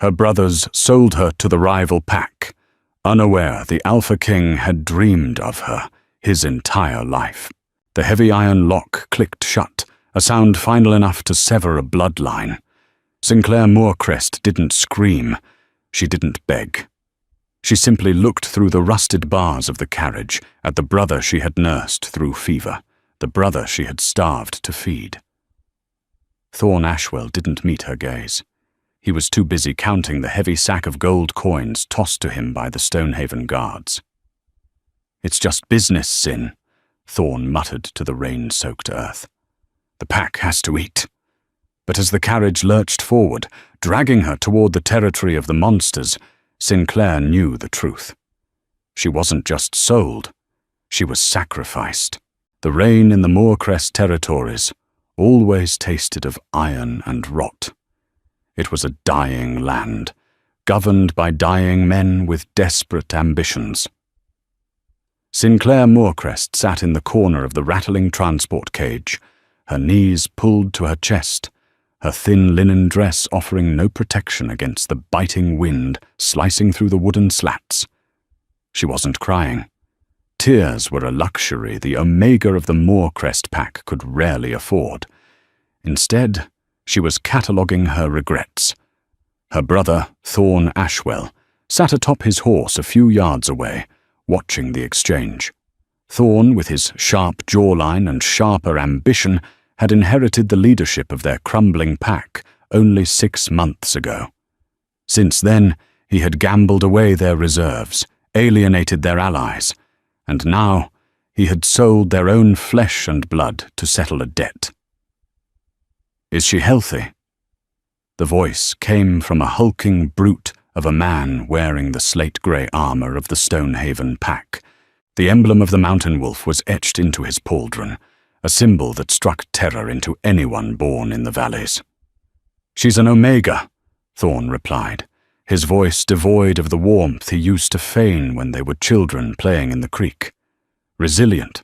Her brothers sold her to the rival pack, unaware the Alpha King had dreamed of her his entire life. The heavy iron lock clicked shut, a sound final enough to sever a bloodline. Sinclair Moorcrest didn't scream. She didn't beg. She simply looked through the rusted bars of the carriage at the brother she had nursed through fever, the brother she had starved to feed. Thorn Ashwell didn't meet her gaze. He was too busy counting the heavy sack of gold coins tossed to him by the Stonehaven guards. "It's just business, Sin," Thorn muttered to the rain-soaked earth. "The pack has to eat." But as the carriage lurched forward, dragging her toward the territory of the monsters, Sinclair knew the truth. She wasn't just sold, she was sacrificed. The rain in the Moorcrest territories always tasted of iron and rot. It was a dying land, governed by dying men with desperate ambitions. Sinclair Moorcrest sat in the corner of the rattling transport cage, her knees pulled to her chest, her thin linen dress offering no protection against the biting wind slicing through the wooden slats. She wasn't crying. Tears were a luxury the Omega of the Moorcrest pack could rarely afford. Instead, she was cataloguing her regrets. Her brother, Thorn Ashwell, sat atop his horse a few yards away, watching the exchange. Thorn, with his sharp jawline and sharper ambition, had inherited the leadership of their crumbling pack only 6 months ago. Since then, he had gambled away their reserves, alienated their allies, and now he had sold their own flesh and blood to settle a debt. "Is she healthy?" The voice came from a hulking brute of a man wearing the slate-grey armor of the Stonehaven pack. The emblem of the mountain wolf was etched into his pauldron, a symbol that struck terror into anyone born in the valleys. "She's an Omega," Thorn replied, his voice devoid of the warmth he used to feign when they were children playing in the creek. "Resilient.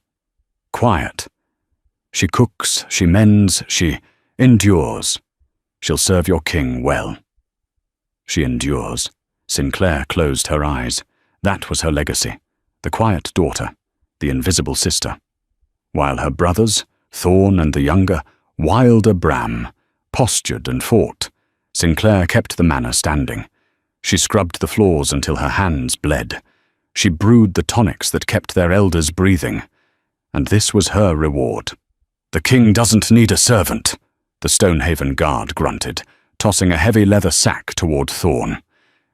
Quiet. She cooks, she mends, she endures. She'll serve your king well." "She endures." Sinclair closed her eyes. That was her legacy. The quiet daughter, the invisible sister. While her brothers, Thorn and the younger, wilder Bram, postured and fought, Sinclair kept the manor standing. She scrubbed the floors until her hands bled. She brewed the tonics that kept their elders breathing. And this was her reward. "The king doesn't need a servant," the Stonehaven guard grunted, tossing a heavy leather sack toward Thorn.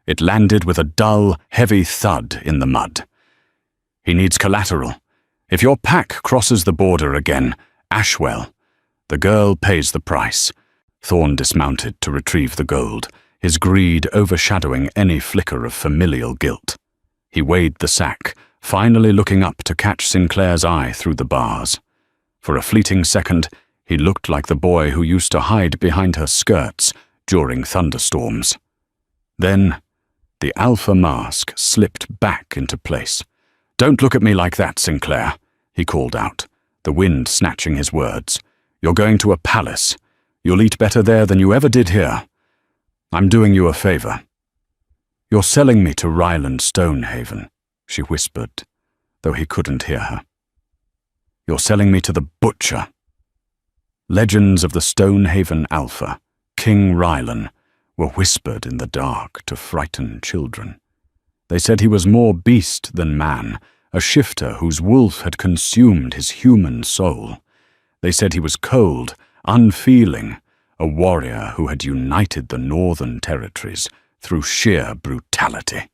It landed with a dull, heavy thud in the mud. "He needs collateral. If your pack crosses the border again, Ashwell, the girl pays the price." Thorn dismounted to retrieve the gold, his greed overshadowing any flicker of familial guilt. He weighed the sack, finally looking up to catch Sinclair's eye through the bars. For a fleeting second, he looked like the boy who used to hide behind her skirts during thunderstorms. Then, the alpha mask slipped back into place. "Don't look at me like that, Sinclair," he called out, the wind snatching his words. "You're going to a palace. You'll eat better there than you ever did here. I'm doing you a favor." "You're selling me to Ryland Stonehaven," she whispered, though he couldn't hear her. "You're selling me to the butcher." Legends of the Stonehaven Alpha, King Rylan, were whispered in the dark to frighten children. They said he was more beast than man, a shifter whose wolf had consumed his human soul. They said he was cold, unfeeling, a warrior who had united the northern territories through sheer brutality.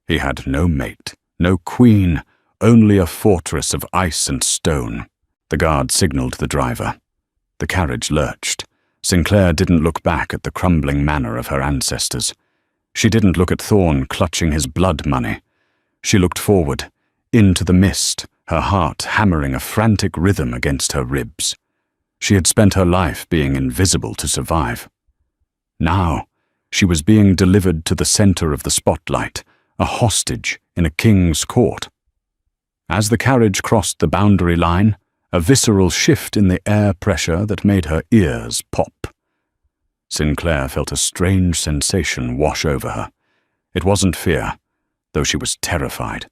He had no mate, no queen, only a fortress of ice and stone. The guard signaled the driver. The carriage lurched. Sinclair didn't look back at the crumbling manor of her ancestors. She didn't look at Thorn clutching his blood money. She looked forward, into the mist, her heart hammering a frantic rhythm against her ribs. She had spent her life being invisible to survive. Now, she was being delivered to the center of the spotlight, a hostage in a king's court. As the carriage crossed the boundary line, a visceral shift in the air pressure that made her ears pop. Sinclair felt a strange sensation wash over her. It wasn't fear, though she was terrified.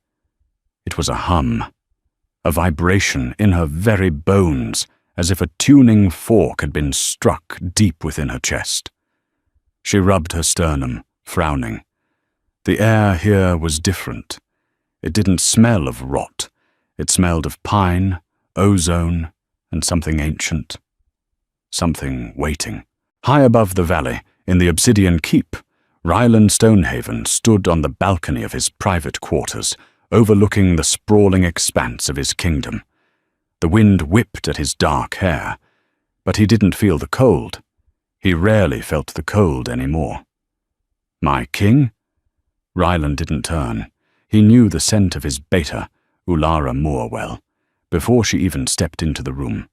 It was a hum, a vibration in her very bones, as if a tuning fork had been struck deep within her chest. She rubbed her sternum, frowning. The air here was different. It didn't smell of rot. It smelled of pine, ozone, and something ancient. Something waiting. High above the valley, in the obsidian keep, Ryland Stonehaven stood on the balcony of his private quarters, overlooking the sprawling expanse of his kingdom. The wind whipped at his dark hair, but he didn't feel the cold. He rarely felt the cold anymore. My king? Ryland didn't turn. He knew the scent of his beta, Ulara Moore, well, before she even stepped into the room.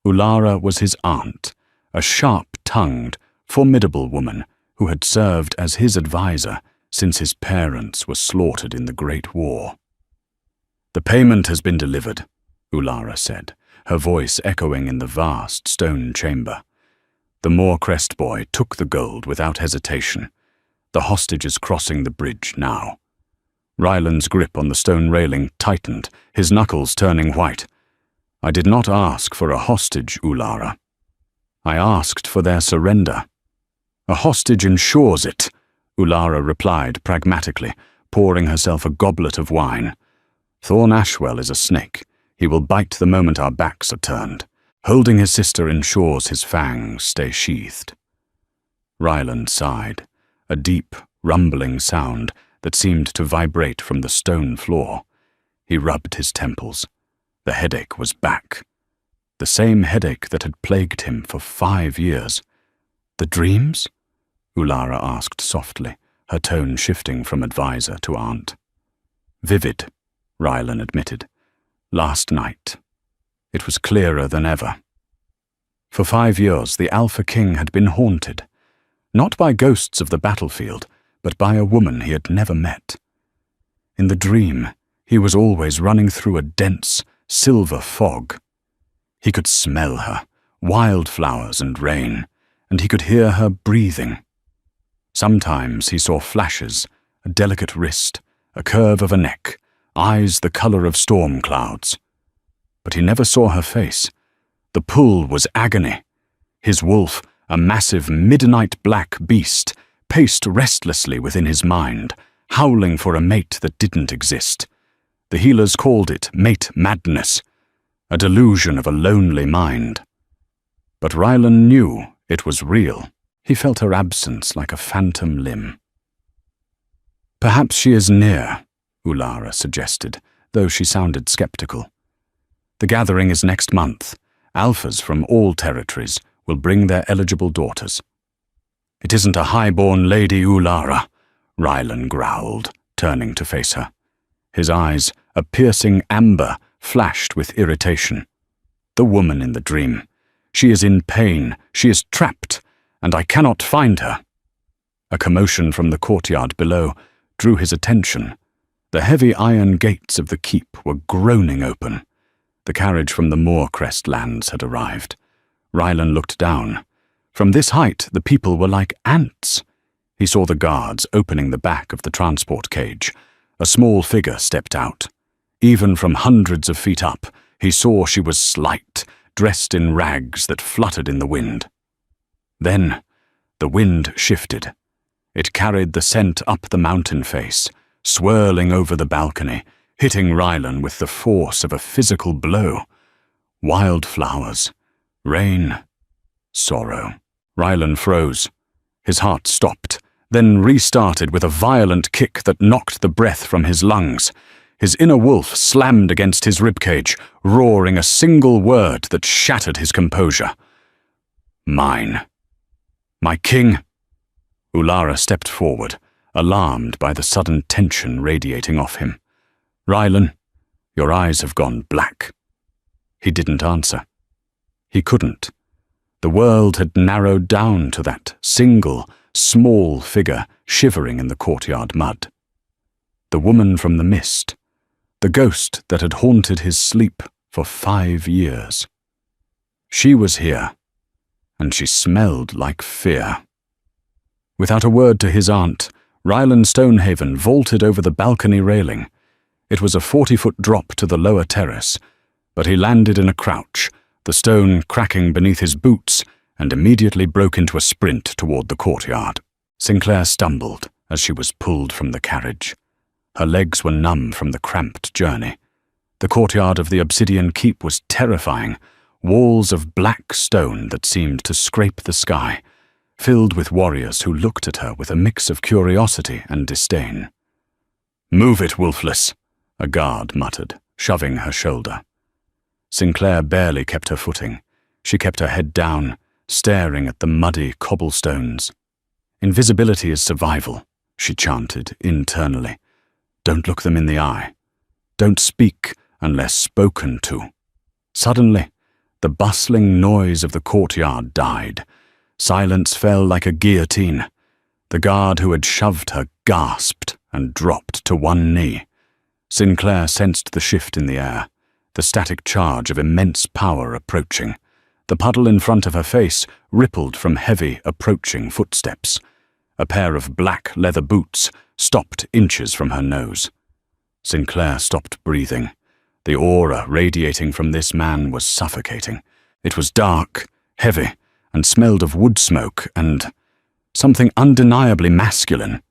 Ulara was his aunt, a sharp-tongued, formidable woman who had served as his advisor since his parents were slaughtered in the Great War. "The payment has been delivered," Ulara said, her voice echoing in the vast stone chamber. The Moorcrest boy took the gold without hesitation. The hostage is crossing the bridge now. Ryland's grip on the stone railing tightened, his knuckles turning white. "I did not ask for a hostage, Ulara. I asked for their surrender." "A hostage ensures it," Ulara replied pragmatically, pouring herself a goblet of wine. "Thorn Ashwell is a snake. He will bite the moment our backs are turned. Holding his sister ensures his fangs stay sheathed." Ryland sighed, a deep, rumbling sound that seemed to vibrate from the stone floor. He rubbed his temples. The headache was back. The same headache that had plagued him for 5 years. "The dreams?" Ulara asked softly, her tone shifting from advisor to aunt. "Vivid," Ryland admitted. "Last night. It was clearer than ever." For 5 years, the Alpha King had been haunted, not by ghosts of the battlefield, but by a woman he had never met. In the dream, he was always running through a dense, silver fog. He could smell her, wildflowers and rain, and he could hear her breathing. Sometimes he saw flashes, a delicate wrist, a curve of a neck, eyes the color of storm clouds. But he never saw her face. The pull was agony. His wolf, a massive midnight black beast, paced restlessly within his mind, howling for a mate that didn't exist. The healers called it mate madness, a delusion of a lonely mind. But Ryland knew it was real. He felt her absence like a phantom limb. "Perhaps she is near," Ulara suggested, though she sounded skeptical. "The gathering is next month. Alphas from all territories will bring their eligible daughters." "It isn't a high-born lady, Ulara," Ryland growled, turning to face her. His eyes, a piercing amber, flashed with irritation. "The woman in the dream. She is in pain, she is trapped, and I cannot find her." A commotion from the courtyard below drew his attention. The heavy iron gates of the keep were groaning open. The carriage from the Moorcrest lands had arrived. Ryland looked down. From this height, the people were like ants. He saw the guards opening the back of the transport cage. A small figure stepped out. Even from hundreds of feet up, he saw she was slight, dressed in rags that fluttered in the wind. Then, the wind shifted. It carried the scent up the mountain face, swirling over the balcony, hitting Ryland with the force of a physical blow. Wildflowers, rain, sorrow. Ryland froze. His heart stopped, then restarted with a violent kick that knocked the breath from his lungs. His inner wolf slammed against his ribcage, roaring a single word that shattered his composure. "Mine. My king." Ulara stepped forward, alarmed by the sudden tension radiating off him. "Ryland, your eyes have gone black." He didn't answer. He couldn't. The world had narrowed down to that single, small figure shivering in the courtyard mud. The woman from the mist. The ghost that had haunted his sleep for 5 years. She was here. and she smelled like fear. Without a word to his aunt, Ryland Stonehaven vaulted over the balcony railing. It was a 40-foot drop to the lower terrace, but he landed in a crouch, the stone cracking beneath his boots, and immediately broke into a sprint toward the courtyard. Sinclair stumbled as she was pulled from the carriage. Her legs were numb from the cramped journey. The courtyard of the Obsidian Keep was terrifying, walls of black stone that seemed to scrape the sky, filled with warriors who looked at her with a mix of curiosity and disdain. "Move it, Wolfless," a guard muttered, shoving her shoulder. Sinclair barely kept her footing. She kept her head down, staring at the muddy cobblestones. "Invisibility is survival," she chanted internally. "Don't look them in the eye. Don't speak unless spoken to." Suddenly, the bustling noise of the courtyard died. Silence fell like a guillotine. The guard who had shoved her gasped and dropped to one knee. Sinclair sensed the shift in the air, the static charge of immense power approaching. The puddle in front of her face rippled from heavy, approaching footsteps. A pair of black leather boots stopped inches from her nose. Sinclair stopped breathing. The aura radiating from this man was suffocating. It was dark, heavy, and smelled of wood smoke and something undeniably masculine.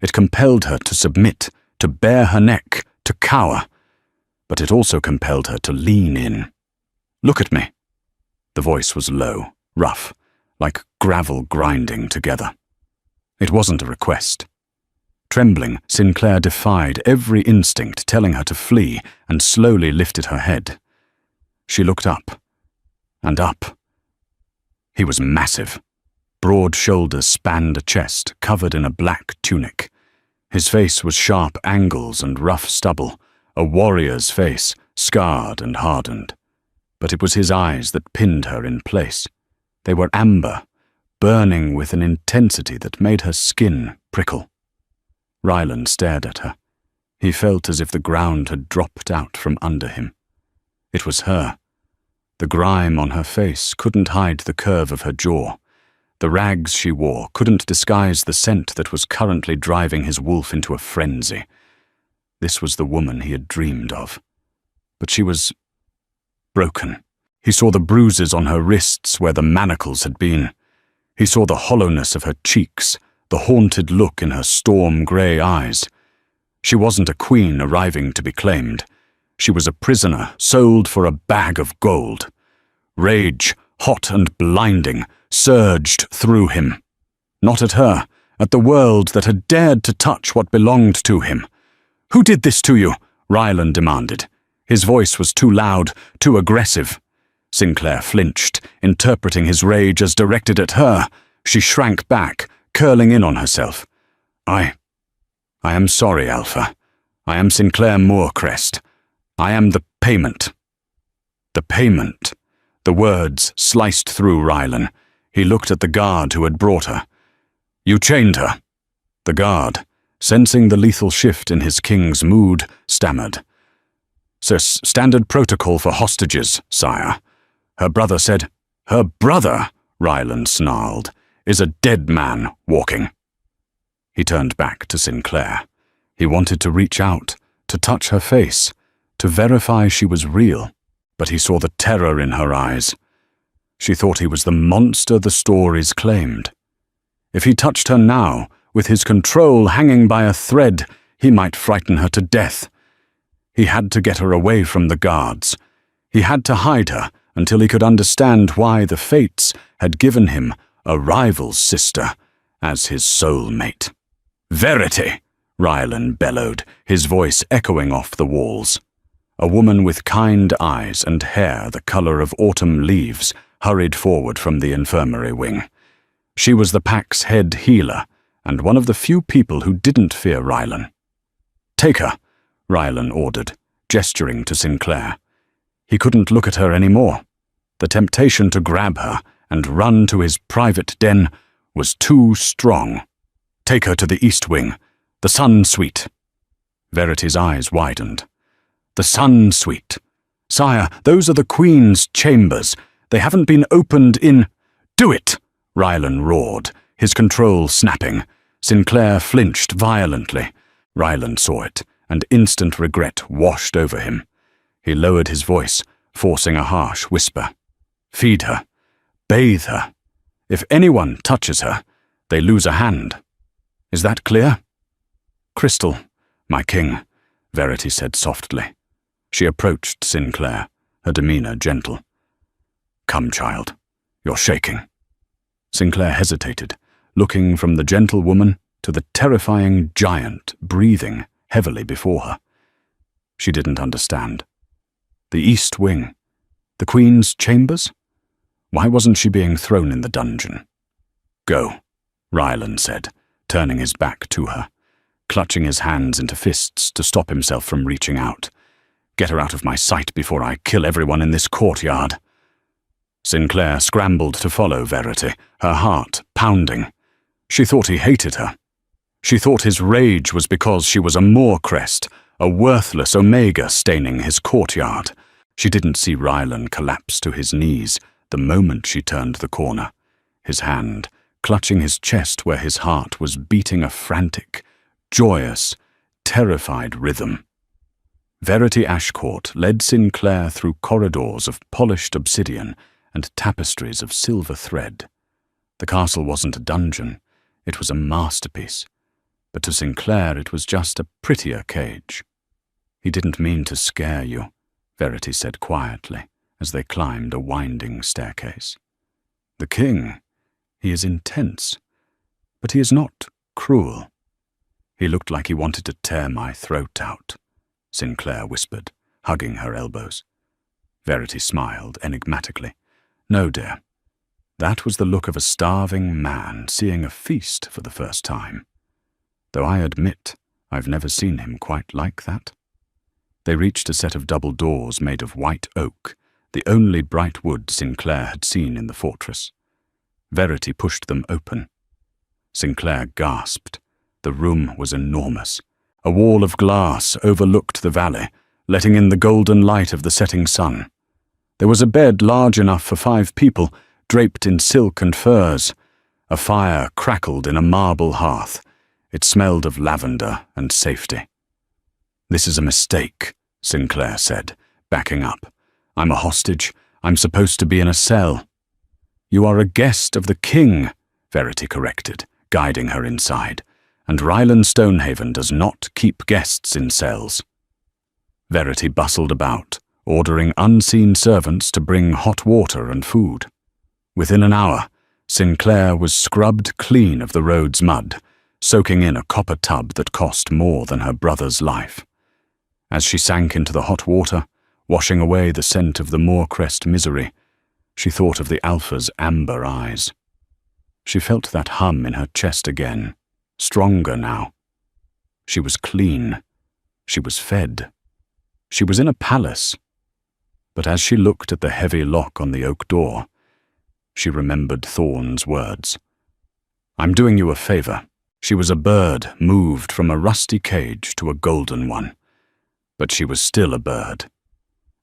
It compelled her to submit, to bare her neck, to cower. But it also compelled her to lean in. "Look at me." The voice was low, rough, like gravel grinding together. It wasn't a request. Trembling, Sinclair defied every instinct telling her to flee and slowly lifted her head. She looked up, and up. He was massive. Broad shoulders spanned a chest covered in a black tunic. His face was sharp angles and rough stubble, a warrior's face, scarred and hardened. But it was his eyes that pinned her in place. They were amber, burning with an intensity that made her skin prickle. Ryland stared at her. He felt as if the ground had dropped out from under him. It was her. The grime on her face couldn't hide the curve of her jaw. The rags she wore couldn't disguise the scent that was currently driving his wolf into a frenzy. This was the woman he had dreamed of. But she was broken. He saw the bruises on her wrists where the manacles had been. He saw the hollowness of her cheeks, the haunted look in her storm-grey eyes. She wasn't a queen arriving to be claimed. She was a prisoner sold for a bag of gold. Rage, hot and blinding, surged through him. Not at her, at the world that had dared to touch what belonged to him. "Who did this to you?" Ryland demanded. His voice was too loud, too aggressive. Sinclair flinched, interpreting his rage as directed at her. She shrank back, curling in on herself. I am sorry, Alpha. I am Sinclair Moorcrest. I am the payment." The payment. The words sliced through Ryland. He looked at the guard who had brought her. "You chained her." The guard, sensing the lethal shift in his king's mood, stammered. Standard protocol for hostages, sire." Her brother said. "Her brother," Ryland snarled, "is a dead man walking." He turned back to Sinclair. He wanted to reach out, to touch her face, to verify she was real, but he saw the terror in her eyes. She thought he was the monster the stories claimed. If he touched her now, with his control hanging by a thread, he might frighten her to death. He had to get her away from the guards. He had to hide her until he could understand why the fates had given him a rival's sister as his soulmate. "Verity!" Ryland bellowed, his voice echoing off the walls. A woman with kind eyes and hair the color of autumn leaves hurried forward from the infirmary wing. She was the pack's head healer, and one of the few people who didn't fear Ryland. "Take her," Ryland ordered, gesturing to Sinclair. He couldn't look at her anymore. The temptation to grab her and run to his private den was too strong. "Take her to the East Wing, the Sun Suite." Verity's eyes widened. "The Sun Suite. Sire, those are the Queen's chambers. They haven't been opened in—" Do it! Rylan roared, his control snapping. Sinclair flinched violently. Rylan saw it, and instant regret washed over him. He lowered his voice, forcing a harsh whisper. Feed her. Bathe her. If anyone touches her, they lose a hand. Is that clear? Crystal, my king, Verity said softly. She approached Sinclair, her demeanor gentle. Come, child. You're shaking. Sinclair hesitated, looking from the gentle woman to the terrifying giant breathing heavily before her. She didn't understand. The East Wing? The Queen's chambers? Why wasn't she being thrown in the dungeon? Go, Rylan said, turning his back to her, clutching his hands into fists to stop himself from reaching out. Get her out of my sight before I kill everyone in this courtyard. Sinclair scrambled to follow Verity, her heart pounding. She thought he hated her. She thought his rage was because she was a Moorcrest, a worthless Omega staining his courtyard. She didn't see Rylan collapse to his knees the moment she turned the corner, his hand clutching his chest where his heart was beating a frantic, joyous, terrified rhythm. Verity Ashcourt led Sinclair through corridors of polished obsidian and tapestries of silver thread. The castle wasn't a dungeon, it was a masterpiece, but to Sinclair it was just a prettier cage. He didn't mean to scare you, Verity said quietly as they climbed a winding staircase. The king, he is intense, but he is not cruel. He looked like he wanted to tear my throat out, Sinclair whispered, hugging her elbows. Verity smiled enigmatically. No, dear. That was the look of a starving man seeing a feast for the first time. Though I admit I've never seen him quite like that. They reached a set of double doors made of white oak, the only bright wood Sinclair had seen in the fortress. Verity pushed them open. Sinclair gasped. The room was enormous. A wall of glass overlooked the valley, letting in the golden light of the setting sun. There was a bed large enough for 5 people, draped in silk and furs. A fire crackled in a marble hearth. It smelled of lavender and safety. This is a mistake, Sinclair said, backing up. I'm a hostage. I'm supposed to be in a cell. You are a guest of the king, Verity corrected, guiding her inside. And Rylan Stonehaven does not keep guests in cells. Verity bustled about, ordering unseen servants to bring hot water and food. Within an hour, Sinclair was scrubbed clean of the road's mud, soaking in a copper tub that cost more than her brother's life. As she sank into the hot water, washing away the scent of the Moorcrest misery, she thought of the Alpha's amber eyes. She felt that hum in her chest again, stronger now. She was clean. She was fed. She was in a palace. But as she looked at the heavy lock on the oak door, she remembered Thorn's words. I'm doing you a favor. She was a bird moved from a rusty cage to a golden one. But she was still a bird,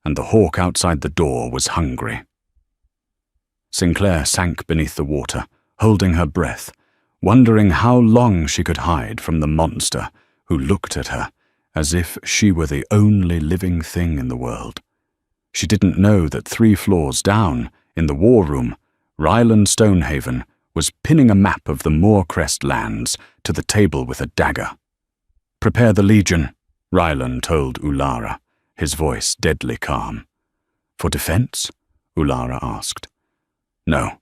and the hawk outside the door was hungry. Sinclair sank beneath the water, holding her breath, wondering how long she could hide from the monster who looked at her as if she were the only living thing in the world. She didn't know that 3 floors down, in the war room, Rylan Stonehaven was pinning a map of the Moorcrest lands to the table with a dagger. Prepare the Legion, Rylan told Ulara, his voice deadly calm. For defense? Ulara asked. No,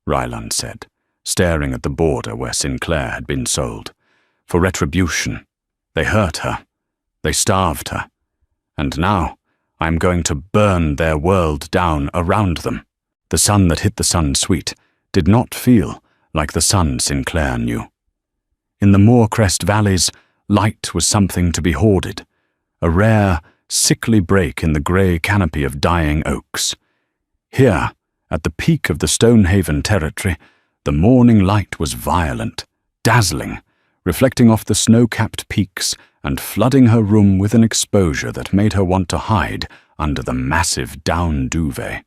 Rylan said, staring at the border where Sinclair had been sold. For retribution. They hurt her. They starved her. And now I am going to burn their world down around them. The sun that hit the sun sweet did not feel like the sun Sinclair knew. In the Moorcrest valleys, light was something to be hoarded, a rare, sickly break in the grey canopy of dying oaks. Here, at the peak of the Stonehaven territory, the morning light was violent, dazzling, reflecting off the snow-capped peaks and flooding her room with an exposure that made her want to hide under the massive down duvet.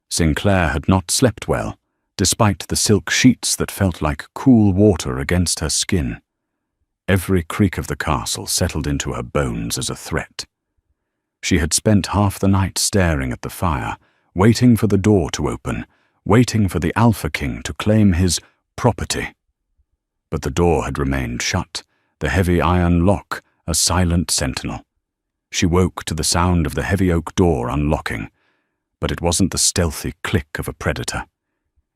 Sinclair had not slept well, despite the silk sheets that felt like cool water against her skin. Every creak of the castle settled into her bones as a threat. She had spent half the night staring at the fire, waiting for the door to open, waiting for the Alpha King to claim his property. But the door had remained shut, the heavy iron lock a silent sentinel. She woke to the sound of the heavy oak door unlocking, but it wasn't the stealthy click of a predator.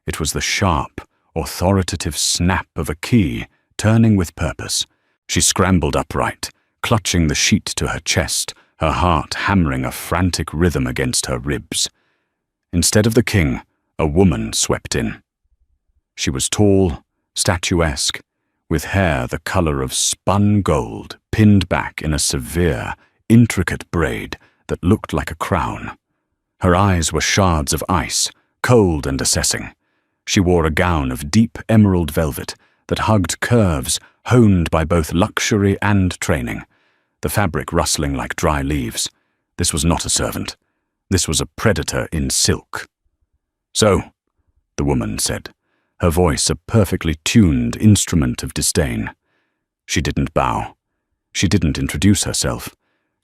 It was the sharp, authoritative snap of a key turning with purpose. She scrambled upright, clutching the sheet to her chest, her heart hammering a frantic rhythm against her ribs. Instead of the king, a woman swept in. She was tall, statuesque, with hair the color of spun gold pinned back in a severe, intricate braid that looked like a crown. Her eyes were shards of ice, cold and assessing. She wore a gown of deep emerald velvet that hugged curves honed by both luxury and training, the fabric rustling like dry leaves. This was not a servant. This was a predator in silk. "So," the woman said, her voice a perfectly tuned instrument of disdain. She didn't bow. She didn't introduce herself.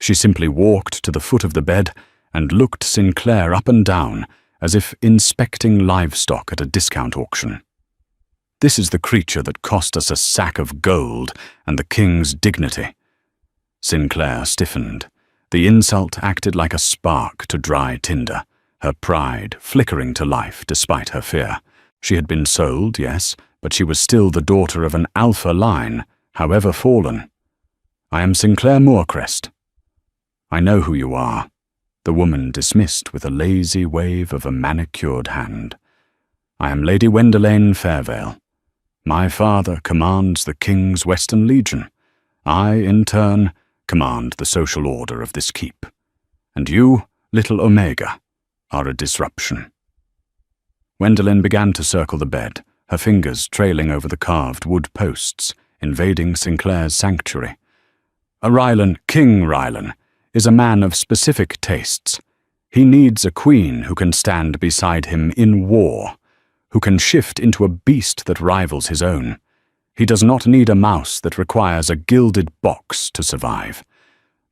She simply walked to the foot of the bed and looked Sinclair up and down as if inspecting livestock at a discount auction. "This is the creature that cost us a sack of gold and the king's dignity." Sinclair stiffened. The insult acted like a spark to dry tinder, her pride flickering to life despite her fear. She had been sold, yes, but she was still the daughter of an alpha line, however fallen. "I am Sinclair Moorcrest." "I know who you are," the woman dismissed with a lazy wave of a manicured hand. "I am Lady Wendelaine Fairvale. My father commands the King's Western Legion. I, in turn, command the social order of this keep. And you, little Omega, are a disruption." Wendelaine began to circle the bed, her fingers trailing over the carved wood posts, invading Sinclair's sanctuary. King Rylan, is a man of specific tastes. He needs a queen who can stand beside him in war, who can shift into a beast that rivals his own. He does not need a mouse that requires a gilded box to survive.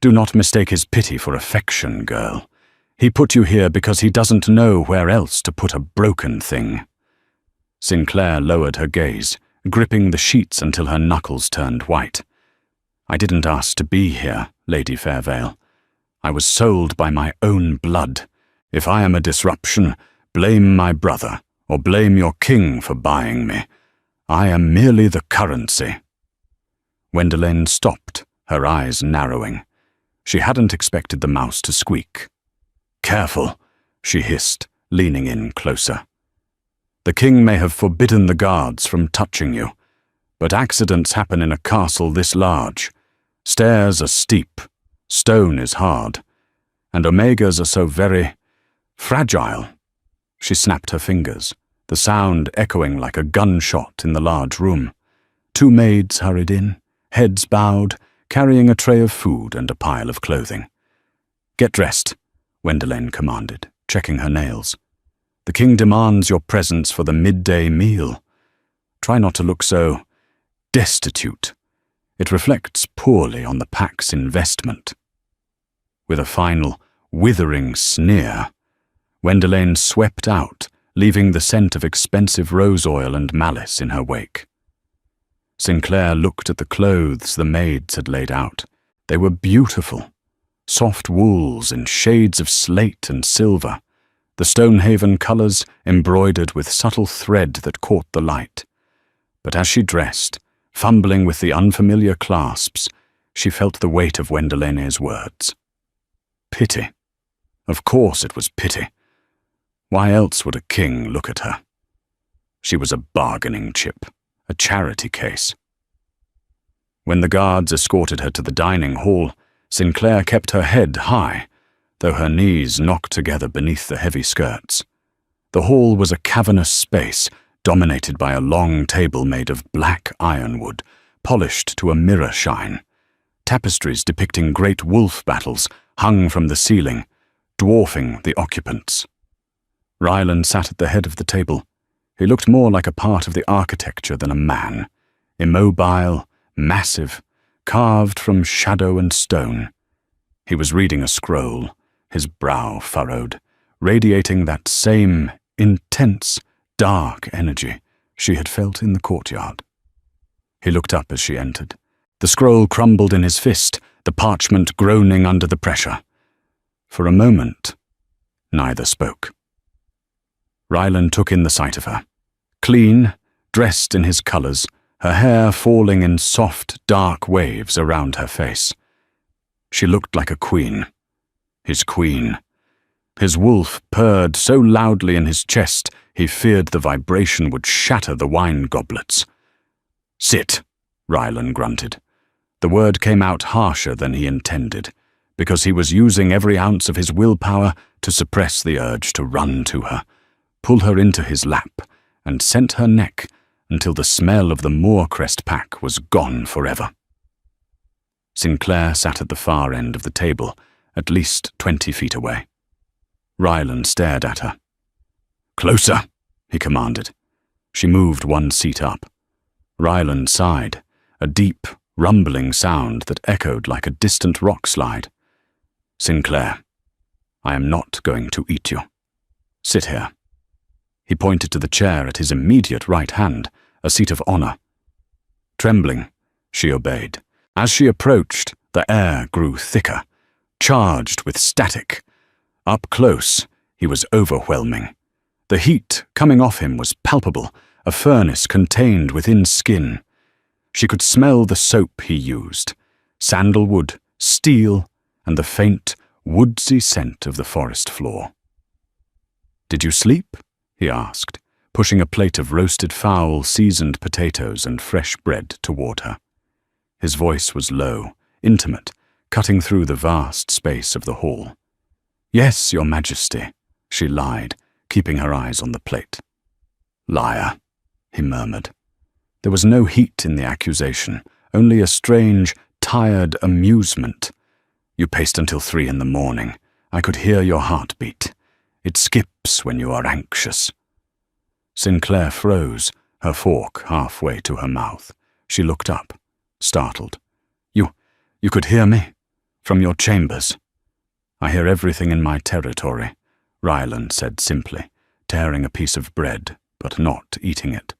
Do not mistake his pity for affection, girl. He put you here because he doesn't know where else to put a broken thing. Sinclair lowered her gaze, gripping the sheets until her knuckles turned white. "I didn't ask to be here, Lady Fairvale. I was sold by my own blood. If I am a disruption, blame my brother, or blame your king for buying me. I am merely the currency." Wendelaine stopped, her eyes narrowing. She hadn't expected the mouse to squeak. "Careful," she hissed, leaning in closer. "The king may have forbidden the guards from touching you, but accidents happen in a castle this large. Stairs are steep, stone is hard, and Omegas are so very fragile." She snapped her fingers, the sound echoing like a gunshot in the large room. Two maids hurried in, heads bowed, carrying a tray of food and a pile of clothing. "Get dressed," Wendelaine commanded, checking her nails. "The king demands your presence for the midday meal. Try not to look so destitute. It reflects poorly on the pack's investment." With a final, withering sneer, Wendelaine swept out, leaving the scent of expensive rose oil and malice in her wake. Sinclair looked at the clothes the maids had laid out. They were beautiful. Soft wools in shades of slate and silver, the Stonehaven colors embroidered with subtle thread that caught the light. But as she dressed, fumbling with the unfamiliar clasps, she felt the weight of Wendelaine's words. Pity. Of course it was pity. Why else would a king look at her? She was a bargaining chip, a charity case. When the guards escorted her to the dining hall, Sinclair kept her head high, though her knees knocked together beneath the heavy skirts. The hall was a cavernous space, dominated by a long table made of black ironwood, polished to a mirror shine. Tapestries depicting great wolf battles hung from the ceiling, dwarfing the occupants. Rylan sat at the head of the table, He looked more like a part of the architecture than a man, immobile, massive, carved from shadow and stone. He was reading a scroll, his brow furrowed, radiating that same intense, dark energy she had felt in the courtyard. He looked up as she entered. The scroll crumbled in his fist, the parchment groaning under the pressure. For a moment, neither spoke. Ryland took in the sight of her. Clean, dressed in his colours, her hair falling in soft, dark waves around her face. She looked like a queen. His queen. His wolf purred so loudly in his chest he feared the vibration would shatter the wine goblets. "Sit," Ryland grunted. The word came out harsher than he intended, because he was using every ounce of his willpower to suppress the urge to run to her, pull her into his lap, and scent her neck until the smell of the Moorcrest pack was gone forever. Sinclair sat at the far end of the table, at least 20 feet away. Ryland stared at her. "Closer," he commanded. She moved one seat up. Ryland sighed, a deep, rumbling sound that echoed like a distant rock slide. "Sinclair, I am not going to eat you. Sit here." He pointed to the chair at his immediate right hand, a seat of honor. Trembling, she obeyed. As she approached, the air grew thicker, charged with static. Up close, he was overwhelming. The heat coming off him was palpable, a furnace contained within skin. She could smell the soap he used, sandalwood, steel, and the faint, woodsy scent of the forest floor. "Did you sleep?" he asked, pushing a plate of roasted fowl, seasoned potatoes, and fresh bread toward her. His voice was low, intimate, cutting through the vast space of the hall. "Yes, Your Majesty," she lied, keeping her eyes on the plate. "Liar," he murmured. There was no heat in the accusation, only a strange, tired amusement. "You paced until 3 in the morning. I could hear your heartbeat. It skips when you are anxious." Sinclair froze, her fork halfway to her mouth. She looked up, startled. You could hear me? From your chambers?" "I hear everything in my territory," Ryland said simply, tearing a piece of bread, but not eating it.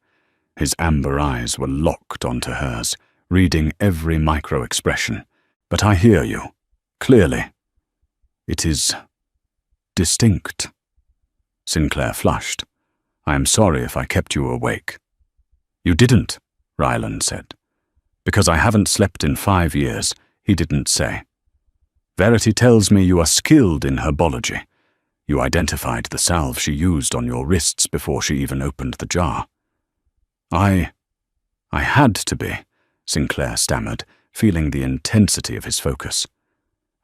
His amber eyes were locked onto hers, reading every micro-expression. "But I hear you, clearly. It is distinct." Sinclair flushed. "I am sorry if I kept you awake." "You didn't," Ryland said. "Because I haven't slept in 5 years," he didn't say. "Verity tells me you are skilled in herbology. You identified the salve she used on your wrists before she even opened the jar." I had to be," Sinclair stammered, feeling the intensity of his focus.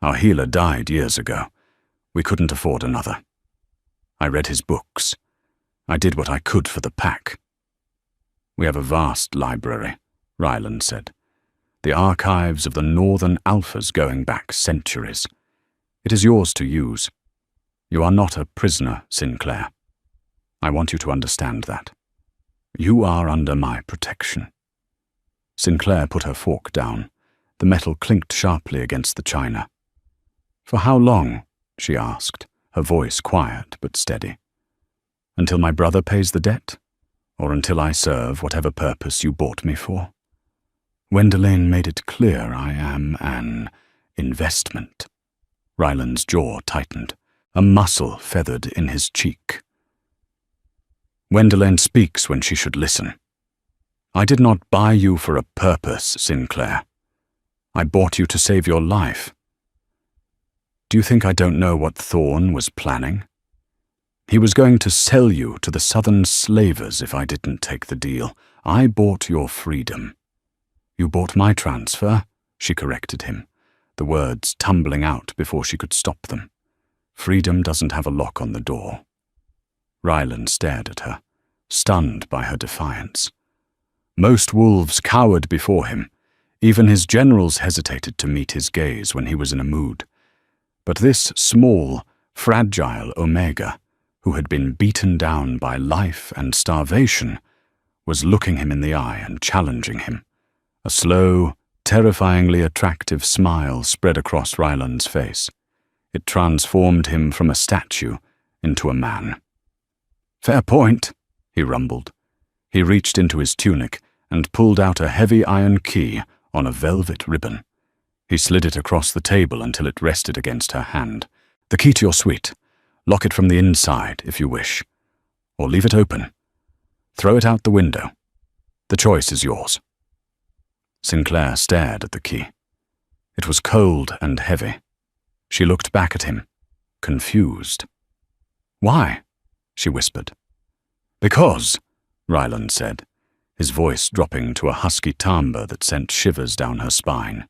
"Our healer died years ago. We couldn't afford another. I read his books. I did what I could for the pack." "We have a vast library," Ryland said. "The archives of the Northern Alphas going back centuries. It is yours to use. You are not a prisoner, Sinclair. I want you to understand that. You are under my protection." Sinclair put her fork down. The metal clinked sharply against the china. "For how long?" she asked, her voice quiet but steady. "Until my brother pays the debt? Or until I serve whatever purpose you bought me for? Gwendoline made it clear I am an investment." Ryland's jaw tightened. A muscle feathered in his cheek. "Gwendoline speaks when she should listen. I did not buy you for a purpose, Sinclair. I bought you to save your life. Do you think I don't know what Thorn was planning? He was going to sell you to the Southern slavers if I didn't take the deal. I bought your freedom." "You bought my transfer," she corrected him, the words tumbling out before she could stop them. "Freedom doesn't have a lock on the door." Ryland stared at her, stunned by her defiance. Most wolves cowered before him. Even his generals hesitated to meet his gaze when he was in a mood. But this small, fragile Omega, who had been beaten down by life and starvation, was looking him in the eye and challenging him. A slow, terrifyingly attractive smile spread across Ryland's face. It transformed him from a statue into a man. "Fair point," he rumbled. He reached into his tunic and pulled out a heavy iron key on a velvet ribbon. He slid it across the table until it rested against her hand. "The key to your suite. Lock it from the inside, if you wish. Or leave it open. Throw it out the window. The choice is yours." Sinclair stared at the key. It was cold and heavy. She looked back at him, confused. "Why?" she whispered. "Because," Ryland said, his voice dropping to a husky timbre that sent shivers down her spine.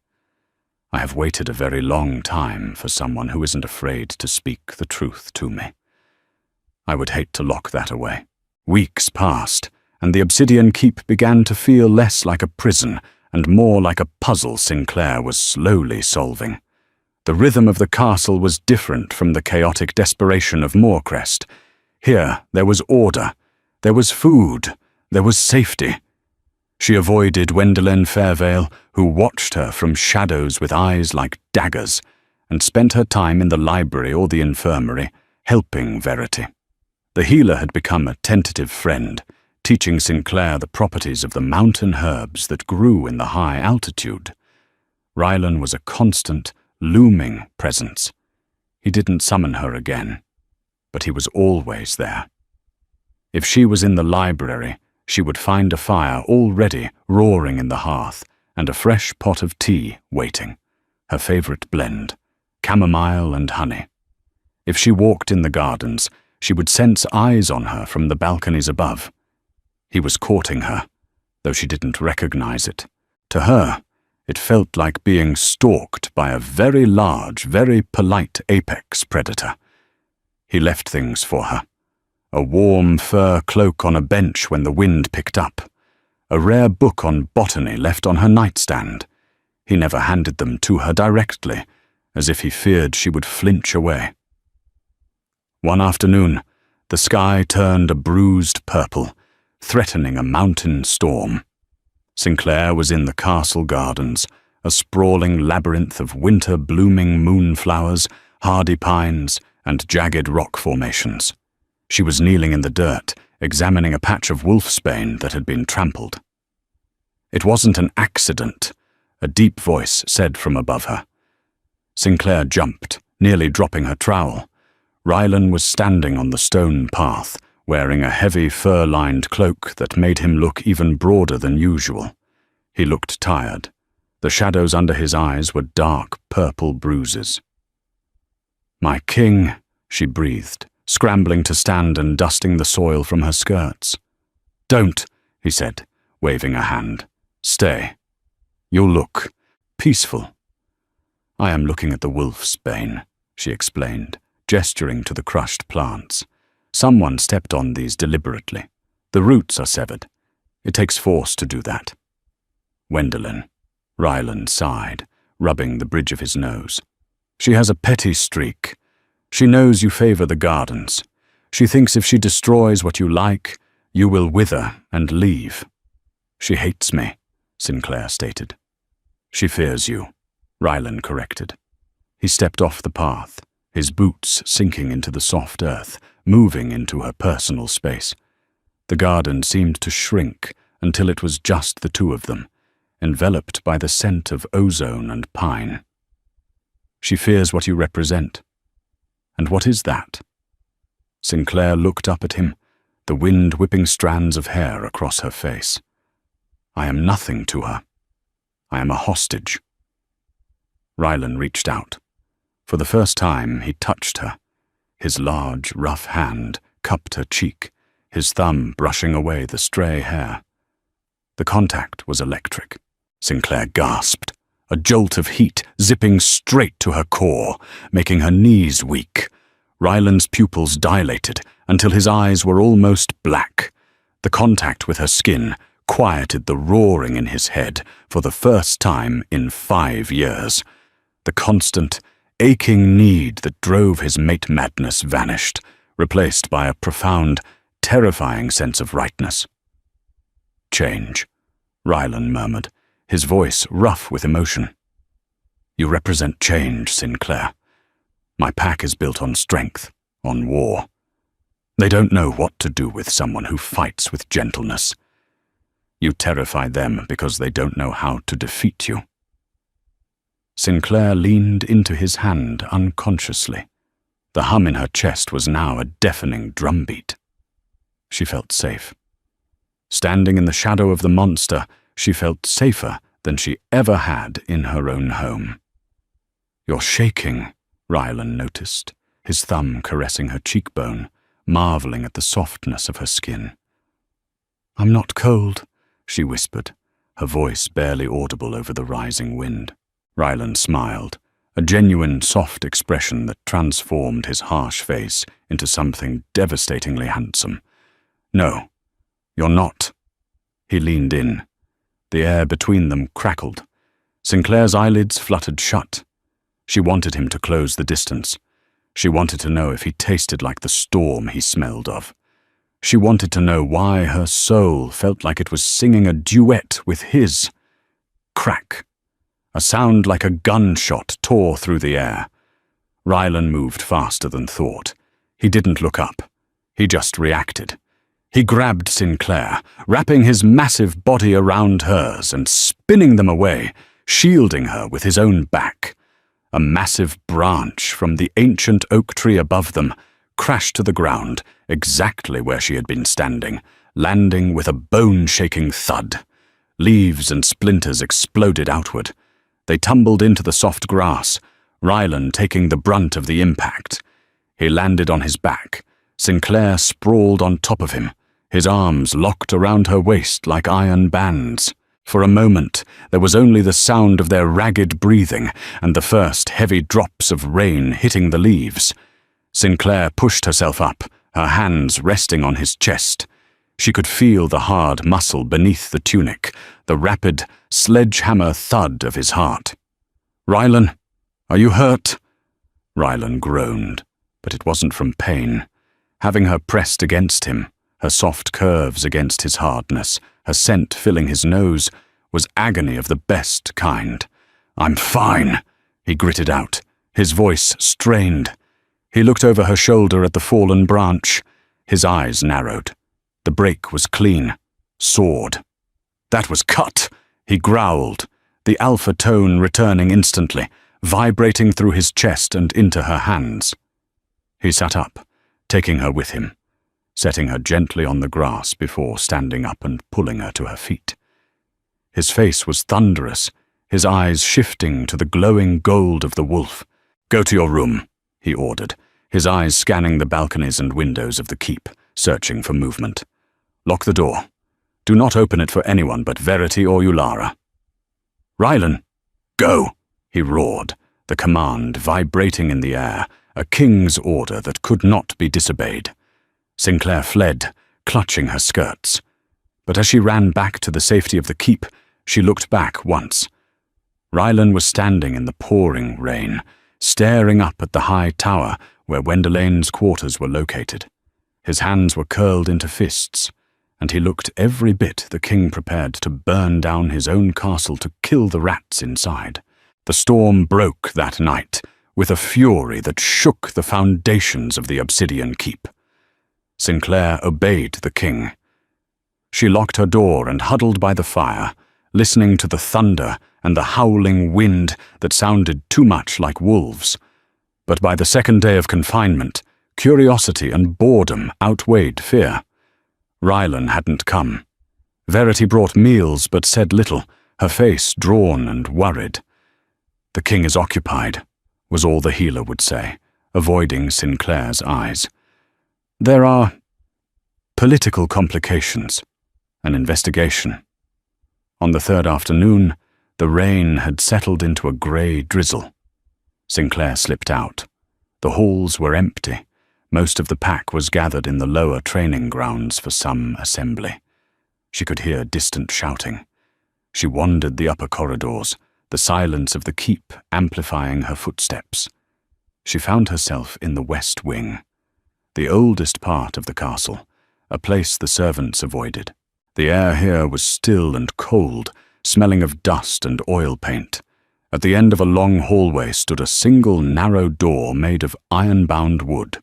"I have waited a very long time for someone who isn't afraid to speak the truth to me. I would hate to lock that away." Weeks passed, and the Obsidian Keep began to feel less like a prison and more like a puzzle Sinclair was slowly solving. The rhythm of the castle was different from the chaotic desperation of Moorcrest. Here there was order, there was food, there was safety. She avoided Wendelin Fairvale, who watched her from shadows with eyes like daggers, and spent her time in the library or the infirmary, helping Verity. The healer had become a tentative friend, teaching Sinclair the properties of the mountain herbs that grew in the high altitude. Rylan was a constant, looming presence. He didn't summon her again, but he was always there. If she was in the library, she would find a fire already roaring in the hearth and a fresh pot of tea waiting, her favorite blend, chamomile and honey. If she walked in the gardens, she would sense eyes on her from the balconies above. He was courting her, though she didn't recognize it. To her, it felt like being stalked by a very large, very polite apex predator. He left things for her. A warm fur cloak on a bench when the wind picked up. A rare book on botany left on her nightstand. He never handed them to her directly, as if he feared she would flinch away. One afternoon, the sky turned a bruised purple, threatening a mountain storm. Sinclair was in the castle gardens, a sprawling labyrinth of winter-blooming moonflowers, hardy pines, and jagged rock formations. She was kneeling in the dirt, examining a patch of wolfsbane that had been trampled. "It wasn't an accident," a deep voice said from above her. Sinclair jumped, nearly dropping her trowel. Rylan was standing on the stone path, wearing a heavy fur-lined cloak that made him look even broader than usual. He looked tired. The shadows under his eyes were dark purple bruises. "My king," she breathed, scrambling to stand and dusting the soil from her skirts. "Don't," he said, waving a hand. "Stay. You'll look peaceful." "I am looking at the wolf's bane," she explained, gesturing to the crushed plants. "Someone stepped on these deliberately. The roots are severed. It takes force to do that." "Wendelin," Ryland sighed, rubbing the bridge of his nose. "She has a petty streak. She knows you favor the gardens. She thinks if she destroys what you like, you will wither and leave." "She hates me," Sinclair stated. "She fears you," Ryland corrected. He stepped off the path, his boots sinking into the soft earth, moving into her personal space. The garden seemed to shrink until it was just the two of them, enveloped by the scent of ozone and pine. "She fears what you represent. And what is that?" Sinclair looked up at him, the wind whipping strands of hair across her face. "I am nothing to her. I am a hostage." Rylan reached out. For the first time, he touched her. His large, rough hand cupped her cheek, his thumb brushing away the stray hair. The contact was electric. Sinclair gasped, a jolt of heat zipping straight to her core, making her knees weak. Ryland's pupils dilated until his eyes were almost black. The contact with her skin quieted the roaring in his head for the first time in 5 years. The constant, aching need that drove his mate madness vanished. replaced by a profound, terrifying sense of rightness. "Change," Rylan murmured, his voice rough with emotion. "You represent change, Sinclair. My pack is built on strength, on war. They don't know what to do with someone who fights with gentleness. You terrify them because they don't know how to defeat you." Sinclair leaned into his hand unconsciously. The hum in her chest was now a deafening drumbeat. She felt safe. Standing in the shadow of the monster, she felt safer than she ever had in her own home. "You're shaking," Rylan noticed, his thumb caressing her cheekbone, marveling at the softness of her skin. "I'm not cold," she whispered, her voice barely audible over the rising wind. Rylan smiled, a genuine soft expression that transformed his harsh face into something devastatingly handsome. "No, you're not." He leaned in. The air between them crackled. Sinclair's eyelids fluttered shut. She wanted him to close the distance. She wanted to know if he tasted like the storm he smelled of. She wanted to know why her soul felt like it was singing a duet with his. Crack. A sound like a gunshot tore through the air. Rylan moved faster than thought. He didn't look up. He just reacted. He grabbed Sinclair, wrapping his massive body around hers and spinning them away, shielding her with his own back. A massive branch from the ancient oak tree above them crashed to the ground, exactly where she had been standing, landing with a bone-shaking thud. Leaves and splinters exploded outward. They tumbled into the soft grass, Rylan taking the brunt of the impact. He landed on his back. Sinclair sprawled on top of him, his arms locked around her waist like iron bands. For a moment, there was only the sound of their ragged breathing and the first heavy drops of rain hitting the leaves. Sinclair pushed herself up, her hands resting on his chest. She could feel the hard muscle beneath the tunic, the rapid, sledgehammer thud of his heart. "Rylan, are you hurt?" Rylan groaned, but it wasn't from pain. Having her pressed against him, her soft curves against his hardness, her scent filling his nose, was agony of the best kind. "I'm fine," he gritted out, his voice strained. He looked over her shoulder at the fallen branch. His eyes narrowed. The break was clean. Sawed. "That was cut," he growled, the alpha tone returning instantly, vibrating through his chest and into her hands. He sat up, taking her with him, setting her gently on the grass before standing up and pulling her to her feet. His face was thunderous, his eyes shifting to the glowing gold of the wolf. "Go to your room," he ordered, his eyes scanning the balconies and windows of the keep, searching for movement. "Lock the door. Do not open it for anyone but Verity or Ulara." "Rylan, go!" he roared, the command vibrating in the air, a king's order that could not be disobeyed. Sinclair fled, clutching her skirts. But as she ran back to the safety of the keep, she looked back once. Rylan was standing in the pouring rain, staring up at the high tower where Wendelane's quarters were located. His hands were curled into fists, and he looked every bit the king prepared to burn down his own castle to kill the rats inside. The storm broke that night, with a fury that shook the foundations of the obsidian keep. Sinclair obeyed the king. She locked her door and huddled by the fire, listening to the thunder and the howling wind that sounded too much like wolves. But by the second day of confinement, curiosity and boredom outweighed fear. Rylan hadn't come. Verity brought meals but said little, her face drawn and worried. "The king is occupied," was all the healer would say, avoiding Sinclair's eyes. "There are political complications, an investigation." On the third afternoon, the rain had settled into a grey drizzle. Sinclair slipped out. The halls were empty. Most of the pack was gathered in the lower training grounds for some assembly. She could hear distant shouting. She wandered the upper corridors, the silence of the keep amplifying her footsteps. She found herself in the west wing. the oldest part of the castle, a place the servants avoided. The air here was still and cold, smelling of dust and oil paint. At the end of a long hallway stood a single narrow door made of iron-bound wood.